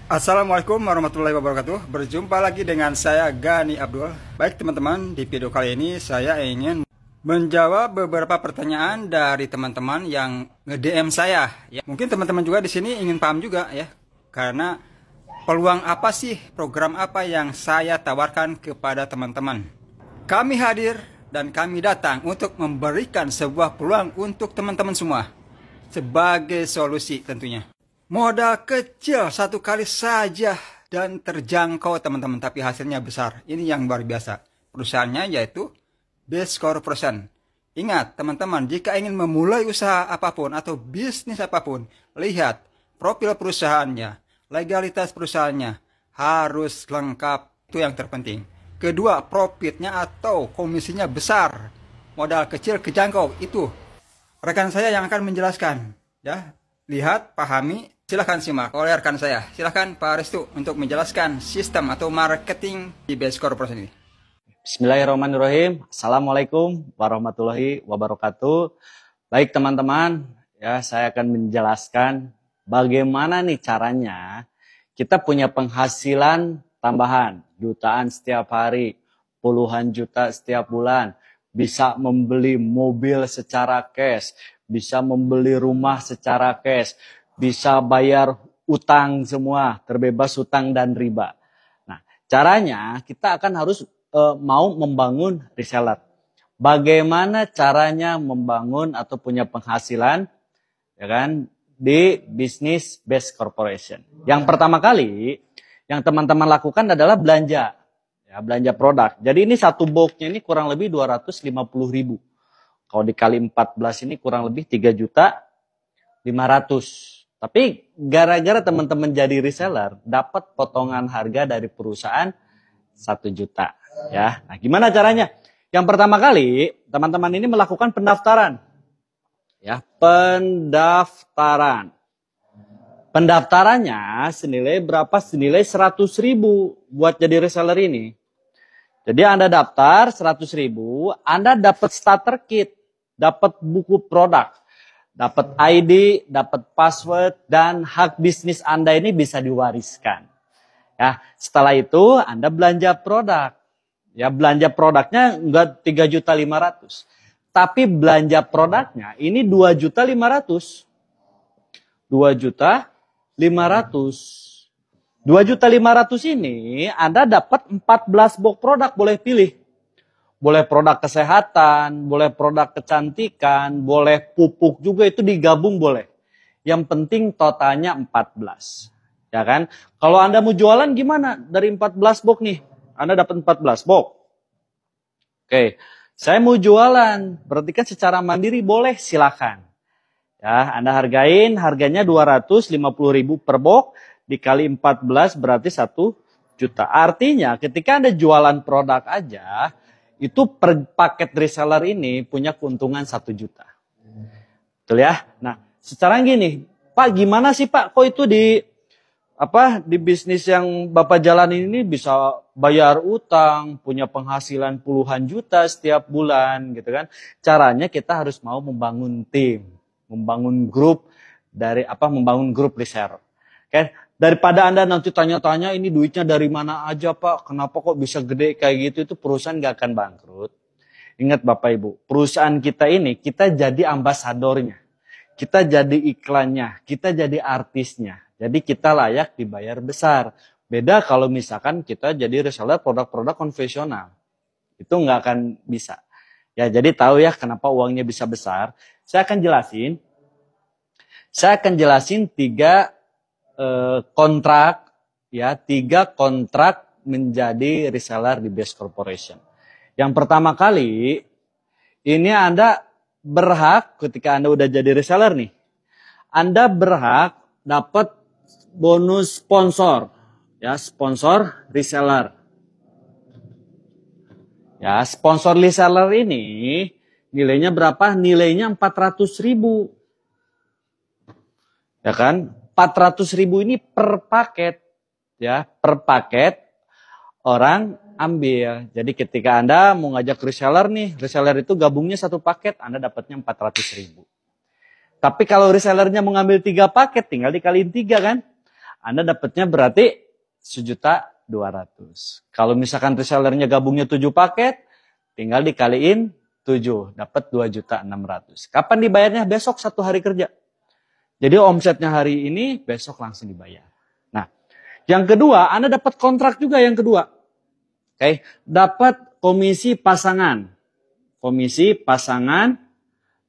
Assalamualaikum warahmatullahi wabarakatuh. Berjumpa lagi dengan saya Gani Abdul. Baik teman-teman, di video kali ini saya ingin menjawab beberapa pertanyaan dari teman-teman yang nge-DM saya. Ya, mungkin teman-teman juga di sini ingin paham juga ya. Karena peluang apa sih, program apa yang saya tawarkan kepada teman-teman. Kami hadir dan kami datang untuk memberikan sebuah peluang untuk teman-teman semua. Sebagai solusi tentunya. Modal kecil satu kali saja dan terjangkau teman-teman, tapi hasilnya besar. Ini yang luar biasa. Perusahaannya yaitu Best Corporation. Ingat teman-teman, jika ingin memulai usaha apapun atau bisnis apapun, lihat profil perusahaannya, legalitas perusahaannya harus lengkap. Itu yang terpenting. Kedua, profitnya atau komisinya besar. Modal kecil kejangkau, itu rekan saya yang akan menjelaskan. Ya, lihat, pahami. Silahkan simak oleh rekan saya. Silahkan Pak Restu untuk menjelaskan sistem atau marketing di Best Corporation ini. Bismillahirrahmanirrahim. Assalamualaikum warahmatullahi wabarakatuh. Baik teman-teman, ya saya akan menjelaskan bagaimana nih caranya kita punya penghasilan tambahan jutaan setiap hari, puluhan juta setiap bulan, bisa membeli mobil secara cash, bisa membeli rumah secara cash, bisa bayar utang semua, terbebas utang dan riba. Nah, caranya kita akan harus mau membangun reseller. Bagaimana caranya membangun atau punya penghasilan, ya kan, di bisnis Best Corporation. Yang pertama kali yang teman-teman lakukan adalah belanja, ya, belanja produk. Jadi ini satu boxnya ini kurang lebih 250.000. Kalau dikali 14 ini kurang lebih 3.500.000. Tapi gara-gara teman-teman jadi reseller, dapat potongan harga dari perusahaan 1 juta. Ya, nah gimana caranya? Yang pertama kali, teman-teman ini melakukan pendaftaran. Ya, pendaftaran. Pendaftarannya senilai berapa? Senilai 100.000 buat jadi reseller ini. Jadi Anda daftar 100.000, Anda dapat starter kit, dapat buku produk, dapat ID, dapat password, dan hak bisnis Anda ini bisa diwariskan. Ya, setelah itu Anda belanja produk. Ya, belanja produknya enggak 3.500.000. Tapi belanja produknya ini 2.500.000. 2.500.000. 2.500.000 ini Anda dapat 14 box produk, boleh pilih. Boleh produk kesehatan, boleh produk kecantikan, boleh pupuk juga, itu digabung boleh. Yang penting totalnya 14. Ya kan? Kalau Anda mau jualan gimana? Dari 14 box nih, Anda dapat 14 box. Oke, saya mau jualan, berarti kan secara mandiri boleh, silakan. Ya, Anda hargain, harganya 250.000 per box, dikali 14 berarti 1 juta. Artinya ketika Anda jualan produk aja, itu per paket reseller ini punya keuntungan 1 juta. Betul ya? Nah, secara gini, Pak gimana sih Pak? Kok itu di bisnis yang Bapak jalan ini bisa bayar utang, punya penghasilan puluhan juta setiap bulan gitu kan? Caranya kita harus mau membangun tim, membangun grup membangun grup reseller. Oke? Daripada Anda nanti tanya-tanya ini duitnya dari mana aja Pak, kenapa kok bisa gede kayak gitu, itu perusahaan gak akan bangkrut. Ingat Bapak Ibu, perusahaan kita ini, kita jadi ambasadornya, kita jadi iklannya, kita jadi artisnya. Jadi kita layak dibayar besar. Beda kalau misalkan kita jadi reseller produk-produk konvensional. Itu gak akan bisa. Ya, jadi tahu ya kenapa uangnya bisa besar. Saya akan jelasin 3 kontrak, ya, 3 kontrak menjadi reseller di Best Corporation. Yang pertama kali, ini Anda berhak ketika Anda udah jadi reseller nih, Anda berhak dapat bonus sponsor, ya, sponsor reseller. Ya, sponsor reseller ini nilainya berapa? Nilainya 400.000. Ya kan? 400.000 ini per paket, ya, per paket orang ambil. Jadi ketika Anda mau ngajak reseller nih, reseller itu gabungnya satu paket, Anda dapatnya 400.000. Tapi kalau resellernya mengambil 3 paket, tinggal dikaliin 3 kan. Anda dapatnya berarti 1.200.000. Kalau misalkan resellernya gabungnya 7 paket, tinggal dikaliin 7, dapat 2.600.000. Kapan dibayarnya? Besok 1 hari kerja. Jadi omsetnya hari ini, besok langsung dibayar. Nah, yang kedua, Anda dapat kontrak juga yang kedua. Oke, dapat komisi pasangan. Komisi pasangan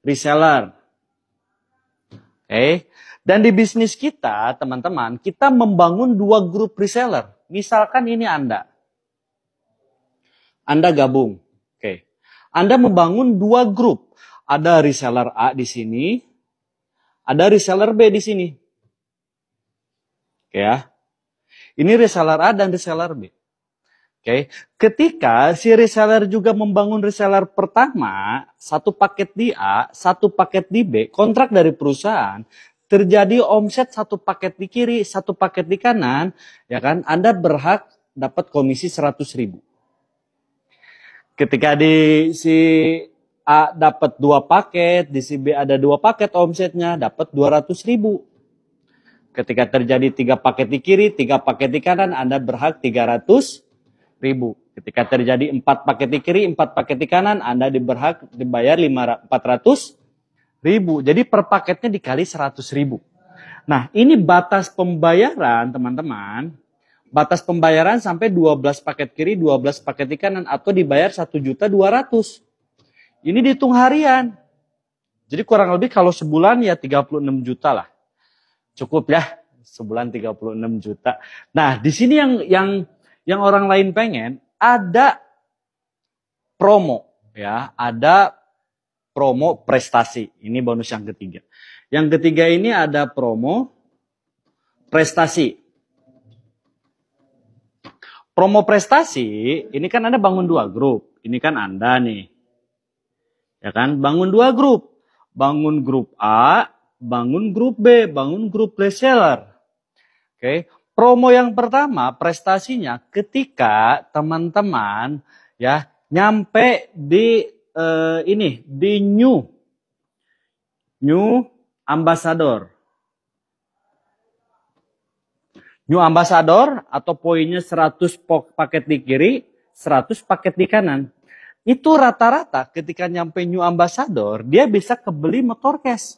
reseller. Oke. Dan di bisnis kita, teman-teman, kita membangun 2 grup reseller. Misalkan ini Anda. Anda gabung. Oke. Anda membangun 2 grup. Ada reseller A di sini, ada reseller B di sini. Oke ya. Ini reseller A dan reseller B. Oke, ketika si reseller juga membangun reseller pertama, 1 paket di A, 1 paket di B, kontrak dari perusahaan, terjadi omset 1 paket di kiri, 1 paket di kanan, ya kan? Anda berhak dapat komisi 100.000. Ketika di si A dapat 2 paket, di si B ada 2 paket omsetnya, dapat 200.000. Ketika terjadi 3 paket di kiri, 3 paket di kanan, Anda berhak 300.000. Ketika terjadi 4 paket di kiri, 4 paket di kanan, Anda berhak dibayar 400.000. Jadi per paketnya dikali 100.000. Nah, ini batas pembayaran, teman-teman. Batas pembayaran sampai 12 paket kiri, 12 paket di kanan, atau dibayar 1.200.000. Ini dihitung harian. Jadi kurang lebih kalau sebulan ya 36 juta lah. Cukup ya, sebulan 36 juta. Nah, di sini yang orang lain pengen, ada promo ya, ada promo prestasi. Ini bonus yang ketiga. Yang ketiga ini ada promo prestasi. Promo prestasi, ini kan Anda bangun 2 grup. Ini kan Anda nih. Ya kan, bangun 2 grup. Bangun grup A, bangun grup B, bangun grup reseller. Oke. Promo yang pertama, prestasinya ketika teman-teman ya nyampe di di new ambassador. New ambassador atau poinnya 100 paket di kiri, 100 paket di kanan. Itu rata-rata ketika nyampe new ambassador, dia bisa kebeli motor cash.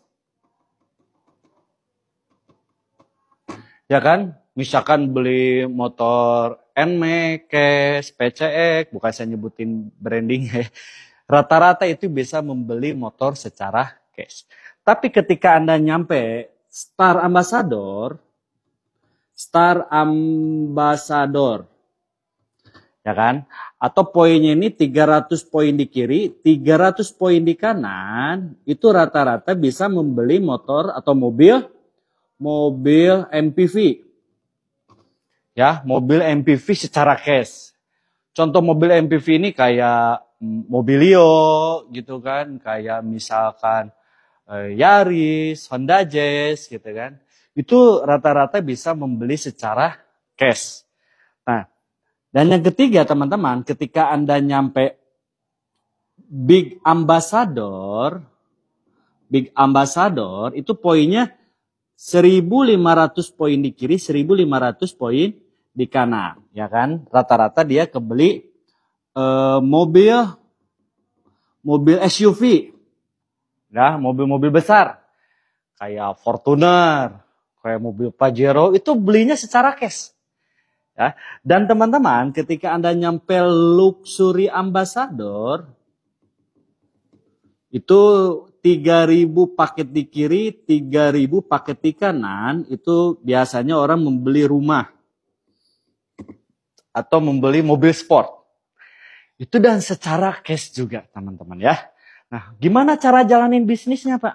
Ya kan? Misalkan beli motor NMAX, Cash, PCX, bukan saya nyebutin branding ya. Rata-rata itu bisa membeli motor secara cash. Tapi ketika Anda nyampe Star Ambassador, ya kan? Atau poinnya ini 300 poin di kiri, 300 poin di kanan, itu rata-rata bisa membeli motor atau mobil MPV. Ya, mobil MPV secara cash. Contoh mobil MPV ini kayak Mobilio gitu kan, kayak misalkan Yaris, Honda Jazz gitu kan. Itu rata-rata bisa membeli secara cash. Nah, dan yang ketiga teman-teman, ketika Anda nyampe Big Ambassador itu poinnya 1.500 poin di kiri, 1.500 poin di kanan, ya kan? Rata-rata dia kebeli mobil SUV, ya, mobil-mobil besar, kayak Fortuner, kayak mobil Pajero, itu belinya secara cash. Ya. Dan teman-teman, ketika Anda nyampe Luxury Ambassador, itu 3.000 paket di kiri, 3.000 paket di kanan, itu biasanya orang membeli rumah atau membeli mobil sport. Itu dan secara cash juga teman-teman ya. Nah, gimana cara jalanin bisnisnya Pak?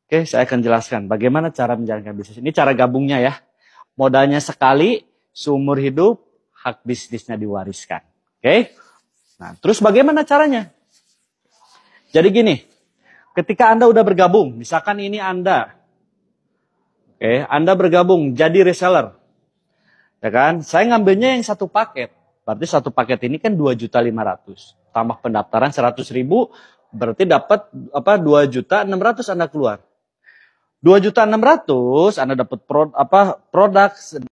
Oke, saya akan jelaskan bagaimana cara menjalankan bisnis. Ini cara gabungnya ya. Modalnya sekali, seumur hidup, hak bisnisnya diwariskan. Oke. Nah, terus bagaimana caranya? Jadi gini, ketika Anda udah bergabung, misalkan ini Anda. Oke, Anda bergabung jadi reseller. Ya kan? Saya ngambilnya yang 1 paket. Berarti 1 paket ini kan 2.500.000. Tambah pendaftaran 100.000, berarti dapat 2.600.000 Anda keluar. 2.600.000 Anda dapat produk